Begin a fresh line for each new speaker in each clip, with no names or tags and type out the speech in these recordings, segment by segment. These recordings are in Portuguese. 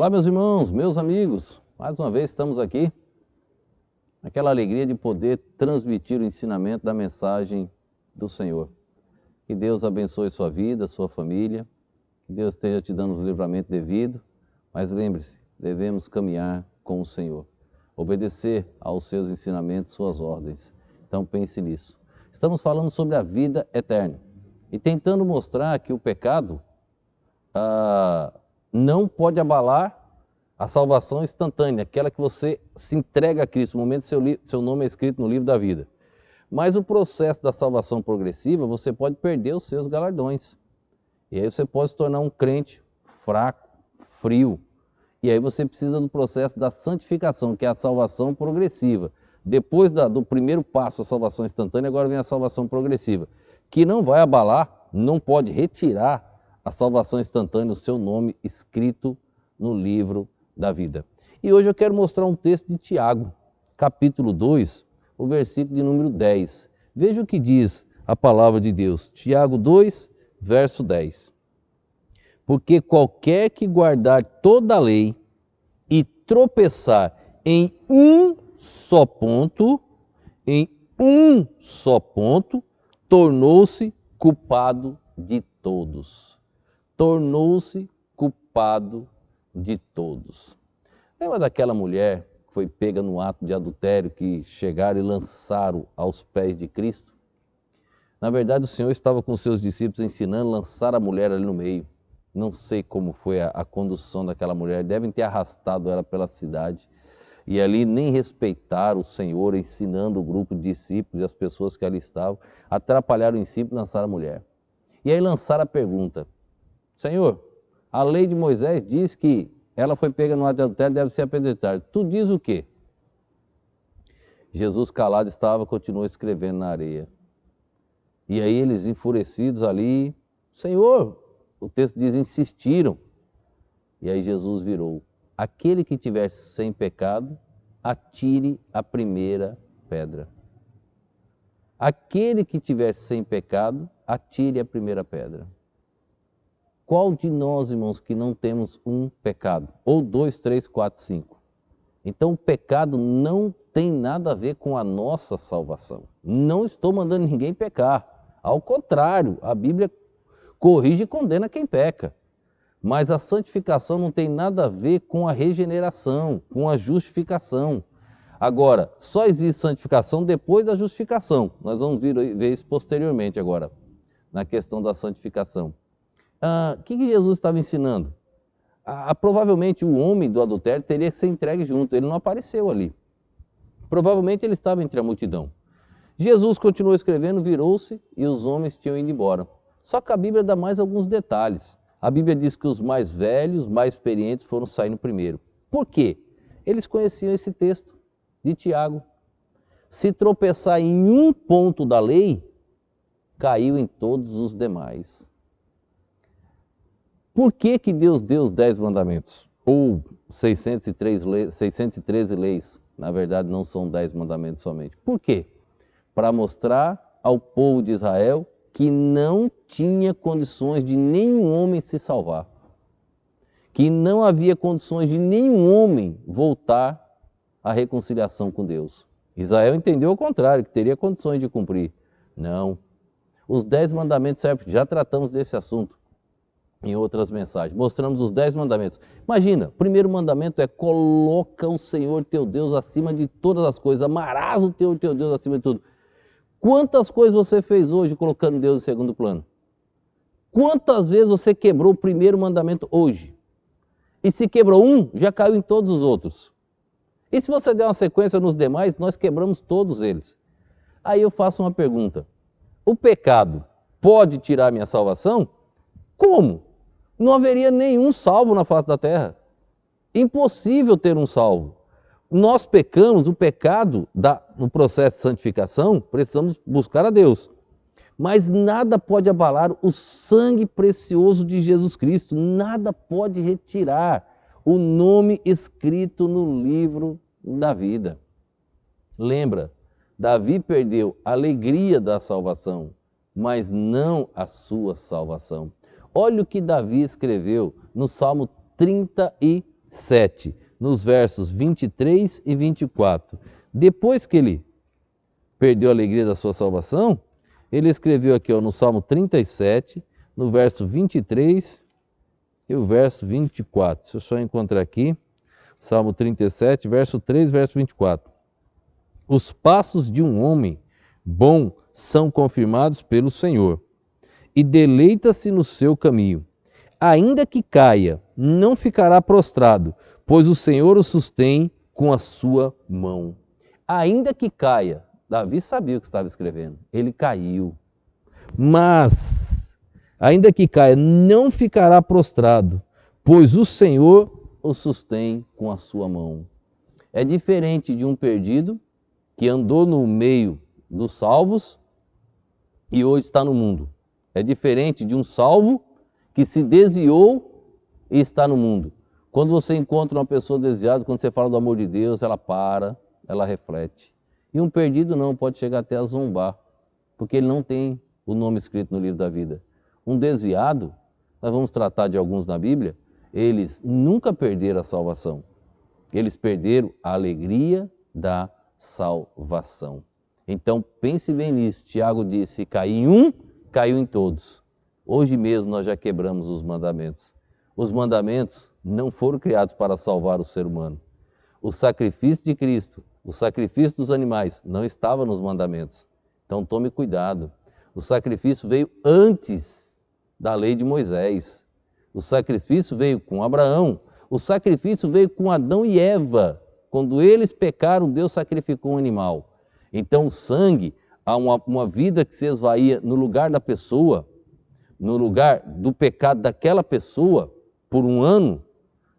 Olá, meus irmãos, meus amigos, mais uma vez estamos aqui, aquela alegria de poder transmitir o ensinamento da mensagem do Senhor. Que Deus abençoe sua vida, sua família, que Deus esteja te dando o livramento devido, mas lembre-se, devemos caminhar com o Senhor, obedecer aos seus ensinamentos, suas ordens. Então pense nisso. Estamos falando sobre a vida eterna e tentando mostrar que o pecado não pode abalar a salvação instantânea, aquela que você se entrega a Cristo, no momento que seu nome é escrito no livro da vida. Mas o processo da salvação progressiva, você pode perder os seus galardões. E aí você pode se tornar um crente fraco, frio. E aí você precisa do processo da santificação, que é a salvação progressiva. Depois do primeiro passo, a salvação instantânea, agora vem a salvação progressiva, que não vai abalar, não pode retirar a salvação instantânea, o seu nome escrito no livro da vida. E hoje eu quero mostrar um texto de Tiago, capítulo 2, o versículo de número 10. Veja o que diz a palavra de Deus. Tiago 2, verso 10. Porque qualquer que guardar toda a lei e tropeçar em um só ponto, tornou-se culpado de todos. Tornou-se culpado de todos. Lembra daquela mulher que foi pega no ato de adultério, que chegaram e lançaram aos pés de Cristo? Na verdade, o Senhor estava com seus discípulos ensinando a lançar a mulher ali no meio. Não sei como foi a condução daquela mulher, devem ter arrastado ela pela cidade. E ali nem respeitaram o Senhor, ensinando o grupo de discípulos e as pessoas que ali estavam, atrapalharam o ensino e lançaram a mulher. E aí lançaram a pergunta: Senhor, a lei de Moisés diz que ela foi pega no ato de adultério, deve ser apedrejada. Tu diz o quê? Jesus calado estava, continuou escrevendo na areia. E aí eles enfurecidos ali, Senhor, o texto diz, insistiram. E aí Jesus virou: aquele que tiver sem pecado, atire a primeira pedra. Aquele que tiver sem pecado, atire a primeira pedra. Qual de nós, irmãos, que não temos um pecado? Ou 2, 3, 4, 5. Então o pecado não tem nada a ver com a nossa salvação. Não estou mandando ninguém pecar. Ao contrário, a Bíblia corrige e condena quem peca. Mas a santificação não tem nada a ver com a regeneração, com a justificação. Agora, só existe santificação depois da justificação. Nós vamos ver isso posteriormente agora, na questão da santificação. O que Jesus estava ensinando? Provavelmente o homem do adultério teria que ser entregue junto, ele não apareceu ali. Provavelmente ele estava entre a multidão. Jesus continuou escrevendo, virou-se e os homens tinham ido embora. Só que a Bíblia dá mais alguns detalhes. A Bíblia diz que os mais velhos, mais experientes foram saindo primeiro. Por quê? Eles conheciam esse texto de Tiago. Se tropeçar em um ponto da lei, caiu em todos os demais. Por que Deus deu os 10 mandamentos? Ou 613 leis? Na verdade, não são 10 mandamentos somente. Por quê? Para mostrar ao povo de Israel que não tinha condições de nenhum homem se salvar. Que não havia condições de nenhum homem voltar à reconciliação com Deus. Israel entendeu o contrário, que teria condições de cumprir. Não. Os 10 mandamentos servem, já tratamos desse assunto em outras mensagens. Mostramos os 10 mandamentos. Imagina, o primeiro mandamento é: coloca o Senhor teu Deus acima de todas as coisas. Amarás o teu Deus acima de tudo. Quantas coisas você fez hoje colocando Deus em segundo plano? Quantas vezes você quebrou o primeiro mandamento hoje? E se quebrou um, já caiu em todos os outros. E se você der uma sequência nos demais, nós quebramos todos eles. Aí eu faço uma pergunta: o pecado pode tirar minha salvação? Como? Não haveria nenhum salvo na face da terra. Impossível ter um salvo. Nós pecamos, o pecado, no processo de santificação, precisamos buscar a Deus. Mas nada pode abalar o sangue precioso de Jesus Cristo, nada pode retirar o nome escrito no livro da vida. Lembra, Davi perdeu a alegria da salvação, mas não a sua salvação. Olha o que Davi escreveu no Salmo 37. 7, nos versos 23 e 24. Depois que ele perdeu a alegria da sua salvação, ele escreveu aqui no Salmo 37, no verso 23 e o verso 24. Deixa eu só encontrar aqui. Salmo 37, verso 3, verso 24. Os passos de um homem bom são confirmados pelo Senhor, e deleita-se no seu caminho. Ainda que caia, não ficará prostrado, pois o Senhor o sustém com a sua mão. Ainda que caia, Davi sabia o que estava escrevendo, ele caiu. Mas, ainda que caia, não ficará prostrado, pois o Senhor o sustém com a sua mão. É diferente de um perdido que andou no meio dos salvos e hoje está no mundo. É diferente de um salvo que se desviou e está no mundo. Quando você encontra uma pessoa desviada, quando você fala do amor de Deus, ela para, ela reflete. E um perdido não, pode chegar até a zombar, porque ele não tem o nome escrito no livro da vida. Um desviado, nós vamos tratar de alguns na Bíblia, eles nunca perderam a salvação. Eles perderam a alegria da salvação. Então pense bem nisso. Tiago disse, caiu em um, caiu em todos. Hoje mesmo nós já quebramos os mandamentos. Os mandamentos não foram criados para salvar o ser humano. O sacrifício de Cristo, o sacrifício dos animais, não estava nos mandamentos. Então tome cuidado. O sacrifício veio antes da lei de Moisés. O sacrifício veio com Abraão. O sacrifício veio com Adão e Eva. Quando eles pecaram, Deus sacrificou um animal. Então o sangue, há uma vida que se esvaía no lugar da pessoa, no lugar do pecado daquela pessoa, por um ano,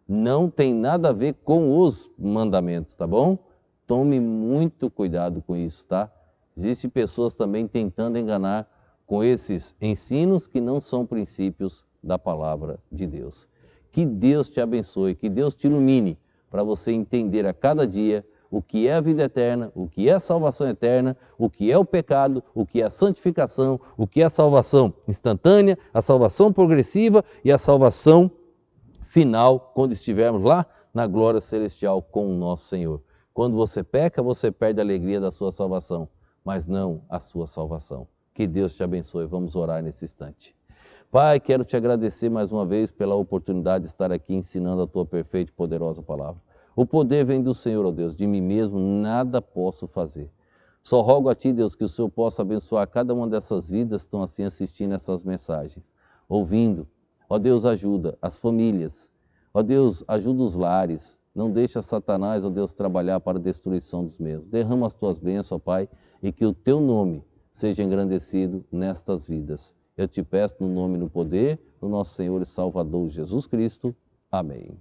não tem nada a ver com os mandamentos, tá bom? Tome muito cuidado com isso, tá? Existem pessoas também tentando enganar com esses ensinos que não são princípios da palavra de Deus. Que Deus te abençoe, que Deus te ilumine para você entender a cada dia o que é a vida eterna, o que é a salvação eterna, o que é o pecado, o que é a santificação, o que é a salvação instantânea, a salvação progressiva e a salvação final, quando estivermos lá na glória celestial com o nosso Senhor. Quando você peca, você perde a alegria da sua salvação, mas não a sua salvação. Que Deus te abençoe. Vamos orar nesse instante. Pai, quero te agradecer mais uma vez pela oportunidade de estar aqui ensinando a tua perfeita e poderosa palavra. O poder vem do Senhor, ó Deus, de mim mesmo nada posso fazer. Só rogo a ti, Deus, que o Senhor possa abençoar cada uma dessas vidas que estão assim assistindo essas mensagens, ouvindo. Ó Deus, ajuda as famílias. Ó Deus, ajuda os lares. Não deixa Satanás, ó Deus, trabalhar para a destruição dos mesmos. Derrama as tuas bênçãos, ó Pai, e que o teu nome seja engrandecido nestas vidas. Eu te peço no nome e no poder do nosso Senhor e Salvador Jesus Cristo. Amém.